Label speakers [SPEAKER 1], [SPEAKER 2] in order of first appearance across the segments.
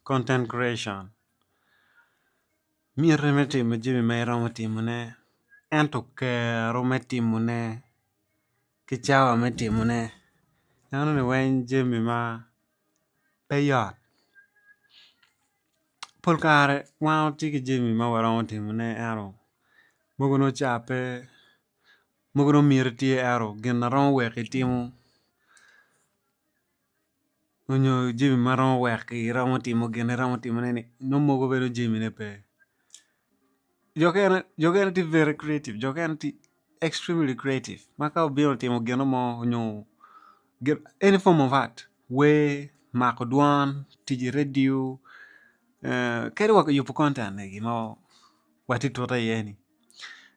[SPEAKER 1] content creation. Mi remetimo Jimmy Mayromo timone. Ento kero metimone. Kichawa metimone. Ano ni wen Jimmy ma peyot. Polkare wan tiki Jimmy ma waromo timone ero. Mogono chape. Mogono mirti ero. Gina ron weki timu. Onyo Jimmy ma ron weki romo timo gina romo timone ni. No mogo bedo Jimmy ne pe. Jokena ti very creative. Jokena ti extremely creative. Maka obiro timo gino mo onyo any form of art. We mako duan, tiji radio, kere wako yupo content negi mo wati tuta yeni.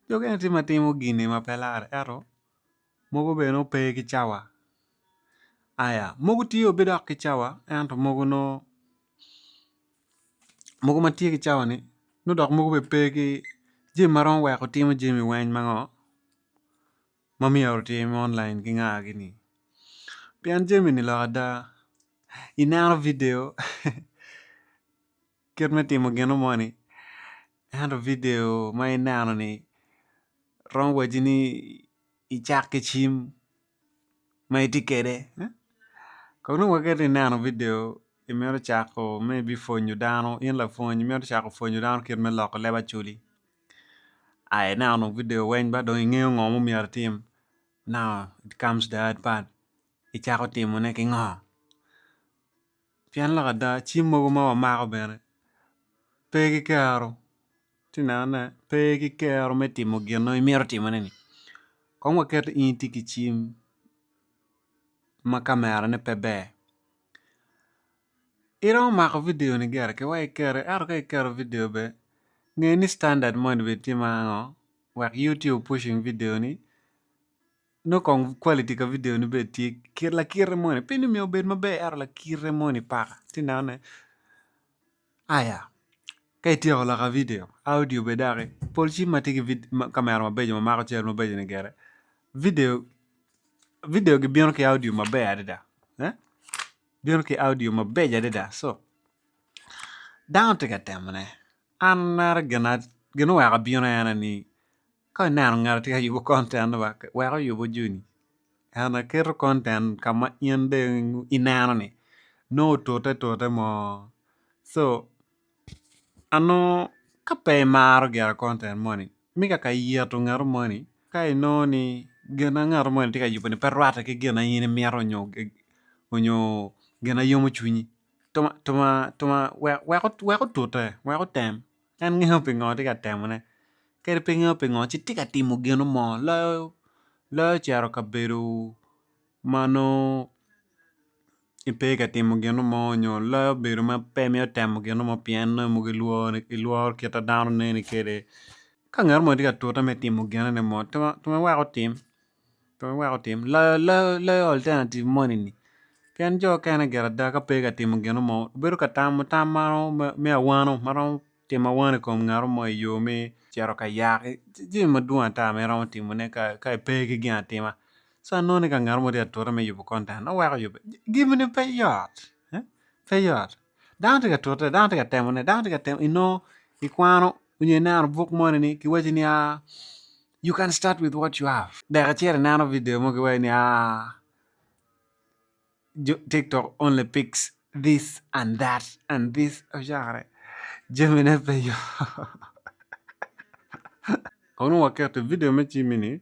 [SPEAKER 1] Jokena ti matimo gini mapelare ero. Mogo beno pe kichawa. Aya, mogo tiyo bedo kichawa. Ento mogo no. Mogo matiyo kichawa ni. No dok mogo be ki Jimmy maron wako timo Jimmy wany mango. Mami aro timo online kinga gini. Pian Jimmy ni loda. Inano video. Kirme timo gino money. Ento video ma inano ni. Ron wajini ichak ke chim. Ma itikede. Kono wakete inano video. Imero chako maybe fonyo dano. In la fonyo. Imero chako fonyo dano kirme loko leba chuli. Ay nano video wany ba do ingeo ngomo miar tim. Now it comes the hard part. Ichako timo ne ki ngo. Pian loda chim mogo ma mako bene. Pegi karo. Tinana pegi karo me timo gino imero timo neni. Kung wakete inti ki chim ma kamera ne pebe. Iro mako video ni gere ke wa ikere aro ka ikere video be. Ngeni standard mo ni betima ngo. Wak YouTube pushing video ni. No kong quality ka video ni beti la kire mo ni. Pini mi obed mabe aro la kire mo ni paka. Tinana. Aya. Kaya tiyo la ka video. Audio bedare. Polchi matiki kamera mabejo mako chere mabejo ni gere. Video ki biono ki audio mabe adida. Biono ki audio mabejo adida. So. Down to get them ne. Anara gana waka biono yana ni. Kaya nano ngara tika yubo content waka. Waka yubo juni. Ana kero content kama yende inano ni. No tote mo. So. Ano kape maro gara content money. Mika ka yeto ngaro money. Kaya no ni gana ngaro money tika yubo ni. Perwata ki gana yini miaro onyo gana yomo chunyi. Tuma wako tote. Wako tem. Kan ngeho pingo tika temo ne. Kaya pingo chi tika timo gano mo. Lo charo kaberu. Mano. Ipega timo gino mo nyo. Lo beru ma pemio temo gino mo piano. Mugi luor kita down nene kere. Ka ngar mo tika tuta me timo gino ne mo. Tuma wako tim. Lo alternative money ni. Pian jo kena gara da ka pega timo gino mo. Beru ka tam maro me awano. Maro timo awano kom ngar mo yo me. Charo ka yak. Jima duan ta me ramo timo ne ka pega gina tima. So no ni ka ngar mo dia tora me yubo content. No wako yubo. Give me payot. Payot. Down to get tora. Down to get temo ne. Down to get temo. Ino. Ikwano. Unye nano book money ni. Kiwaji ni you can start with what you have. Daga chere nano video mo kiwaji ni TikTok only picks this and that and this. Ojare. Jemine payot. Kono wakete video me chimini.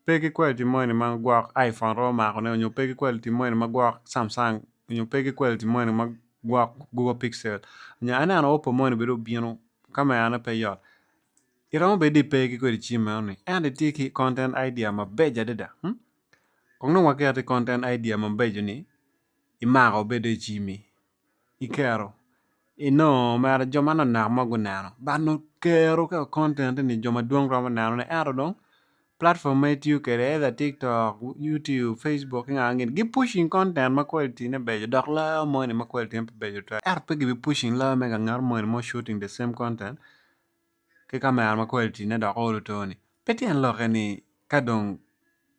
[SPEAKER 1] Pegi quality money ma guak iPhone ro ma ko ne onyo pegi quality money ma guak Samsung onyo pegi quality money ma guak Google Pixel nya ana no Oppo money bedo bieno kama ana payot iro be di pegi ko di chima ni and tiki content idea ma beja deda kono wakete content idea ma bejo ni imago bedo chimi ikero ino mara joma no na mago nano ba no kero ka content ni joma duong ro nano ne aro dong platform may you kere either TikTok, YouTube, Facebook ngangin gi pushing content ma quality ne bejo dok la money ma quality ne bejo to RP gi pushing la mega ngar money mo shooting the same content ke kamera ma quality ne dok olo to ni petian lo ni kadong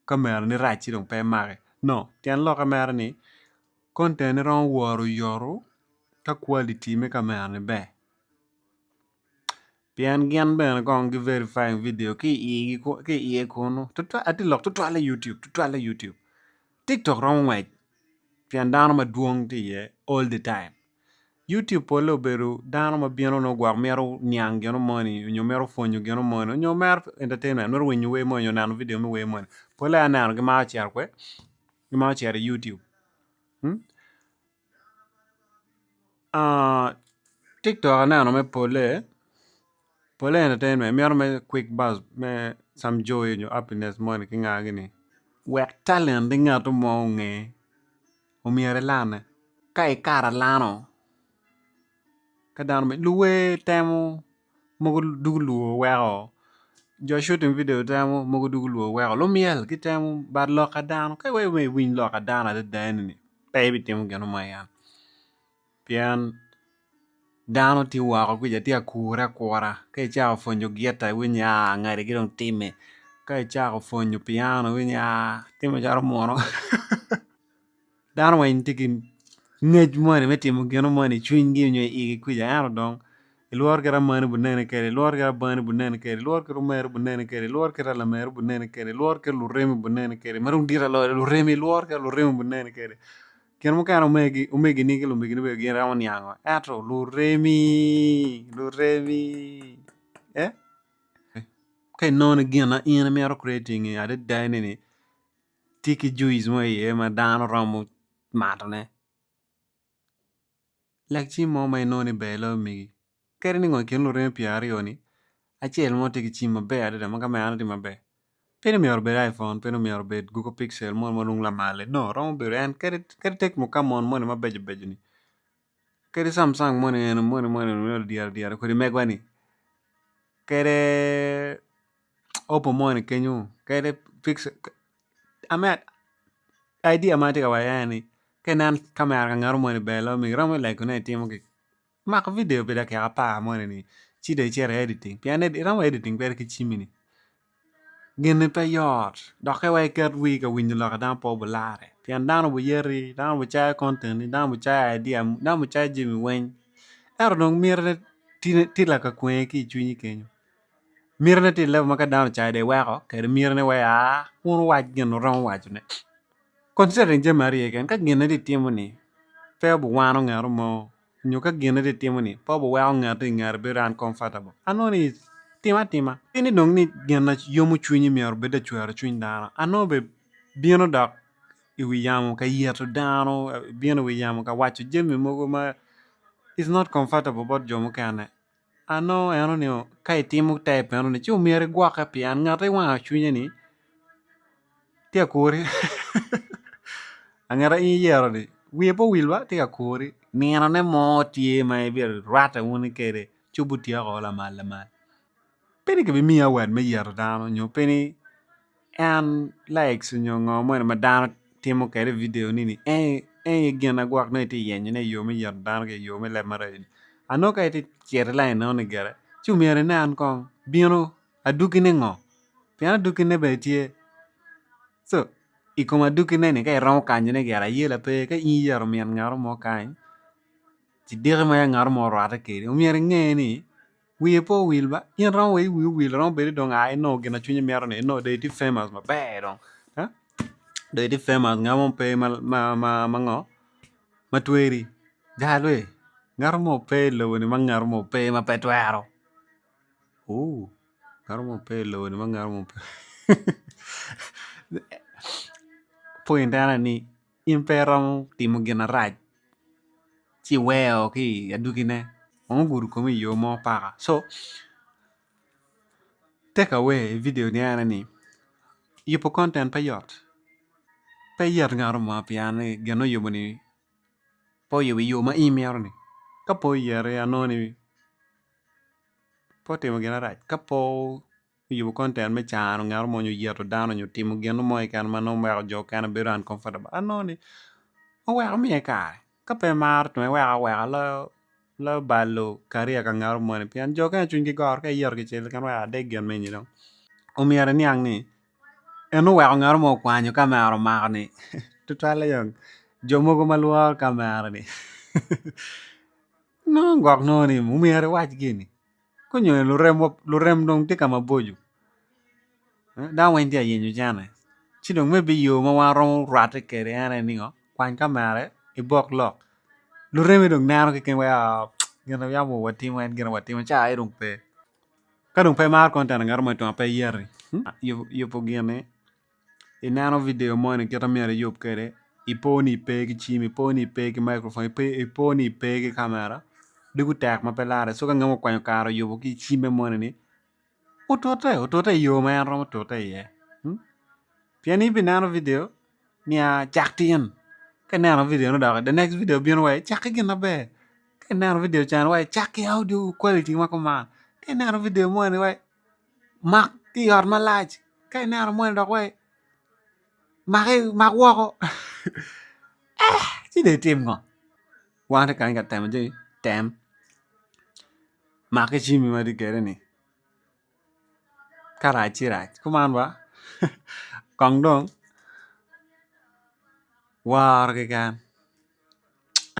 [SPEAKER 1] kamera ni rachi dong pe mare no tian lo kamera ni content ni ron woro yoro ka quality me camera ni be. Pian gian bene kong gi verifying video ki i kono. Tutwa ati lok tutwa le YouTube. TikTok wrong way. Pian dano ma duong ti ye all the time. YouTube polo beru dano ma bieno no gwak mero nyang geno money, nyo mero fonyo geno money, nyo mer entertainment, mero winyo we money, nano video me we money. Polo ya nano gi mao chiar kwe, gi mao chiar YouTube. TikTok nano me polo entertainment, mero me quick buzz, me some joy nyo happiness money ki nga gini. Wek talent di nga to mo nge, umiere lane. Ka ikara lano, ka dano me luwe temo, mogo dugu luo weko. Jo shooting video temo mogo dugu luo weko. Lumiel ki temo bad loka dano. Ka we win loka dano ati dani ni. Baby temo geno mayan. Pian dano ti wako kuja ti akura kwara. Ka ichako fonyo gieta winya ngari gidong time. Ka ichako fonyo piano winya time jaro mono. Dano wa intikin ngej money me temo geno money chwin gi nyo igi kuja ano dong. Luar kira mani bunene kere, luar kira bani bunene kere, luar kira meru bunene kere, luar kira la meru bunene kere, luar kira luremi bunene kere, marung dira lo luremi, luar kira luremi bunene kere. Kira mo kana umegi niki lumegi nibe gira ramon yango. Ato luremi. Eh? Kay non gina ina mero creating ade dine ni. Tiki juice mo ye ma dano ramu matane. Lakchi mo may noni belo migi. Kere ni ngon kin luremi piari oni. Achiel mo tiki chi maber da maka mayano di maber. Pino mi orbed iPhone, pino mi orbed Google Pixel, mon nung la male. No, romo bero en kere tek mo kamon mo ma bejo ni. Kere Samsung mo no diar ko di megwani. Kere Oppo mo ni kenyu, kere Pixel. Amet idea mati ka wayani. Kenan kamera ngaro mo ni belo mi romo like na timo ki. Mak video beda ke apa mo ni. Chide chere editing. Pian romo editing bere ki chimini. Gini pe yot. Doke wai ket wi ka winyo loka dan po bulare. Pian dano bu yeri, dano bu chai content, dano bu chai idea, dano bu chai jimi wen. Ero dong mirne tila ka kwen ki chunyi kenyo. Mirne tila maka dano chai de wako, kere mirne wai unu waj gino rong waj ne. Considering je mari eken, ka gini di timo ni. Pe bu wano ngaro mo. Nyo ka gini di timo ni. Po bu wao ngaro be uncomfortable. Ano ni tima. Ini dong ni gena yomu chunyi mi beda chuara chunyi dano. Ano be bieno dak iwi yamu ka yeto dano, bieno wi yamu ka wacho jemi mogo ma is not comfortable but jomo kane. Ano ni ka itimu type ano ni chu miere gwaka pian ngate wanga chunyi ni. Tia kuri. Angara i yero di. Wie po wilwa tia kuri. Nino ne mo tie ma bir rata wuni kere. Chubu tia ko la mal. Peni ke mi awed me yero dano nyo peni and likes nyo ngo mo ma dano timo kere video nini gena gwak no ti yenye ne yo me yero dano ke yo me le mare. Ano ka ti chere line no ne gere. Chu mere ne an kong bieno aduki ne ngo. Piano duki ne be tie. So ikoma duki ne ni ka ron kanje ne gere yela pe ka i yero mien ngaro mo kan. Ti dire ma ngaro mo rata ke. O mere nge ni we po will ba in ron we will ron be dong I know gina chunye mero ne no they ti famous ma be dong. Huh? They ti famous ngamon pe ma ngo ma tweri. Jalwe. Ngaro mo pe lo ni ngaro mo pe ma petwero. Ngaro mo pe lo ni ngaro mo pe. Point ana ni imperong timo gina raj. Chi weo ki aduki ne. Ongo guru komi yo mo paka. So take away video ni ana ni. Yipo content pa yot. Pa yot ngaro mo piane gano yubo ni. Po yo ma email ni. Ka po yere ano ni. Po timo gina raj. Ka po yubo content me chano ngaro mo nyo yeto dano nyo timo gino mo ikan mano mwero jo kana bero uncomfortable. Ano ni. O weko miye kare. Ka pe mar tume weko lo balo karia ka ngaro mo ni. Pian jo kana chun ki gor ka yer ki chile kan weko dek gen menyi dong. O miere niang ni. Eno weko ngaro mo kwanyo kamera mako ni. Tutwala yung. Jo mogo maluar kamera ni. No ngok no ni mumere wach gini. Kunyo lurem dong tika maboju. Da wen dia yenyu jana. Chidong maybe yo ma waro rate kere ane ningo. Kwan kamare ibok lok. Lurem dong naro ke ken wa gina ya mo watim wen gina watim cha ai dong pe. Ka dong pe mar konta ngar mo to pe yeri. Yo pogene. Inano video mo ni kita mere yop kere. Iponi pe ki chimi, iponi pe ki microphone, iponi pe ki kamera. Digu tak ma pelare so ka ngamo kwanyo karo yo ki chime mo ni. Otote yo ma ro otote ye. Piani binano video nia chaktian. Cái nào video nó đọc the next video biên way chắc cái na be. Cái nào video chan way chắc cái audio quality ma koma. Cái nào video mo ni way mak ki hot ma like. Cái nào mo đọc way mak wo ko. Chỉ để tìm ngọ. Wa ta kan ga tem je tem. Mak cái chimi ma di kere ni. Karai chi rai. Kuman ba. Kong dong. War cái kan.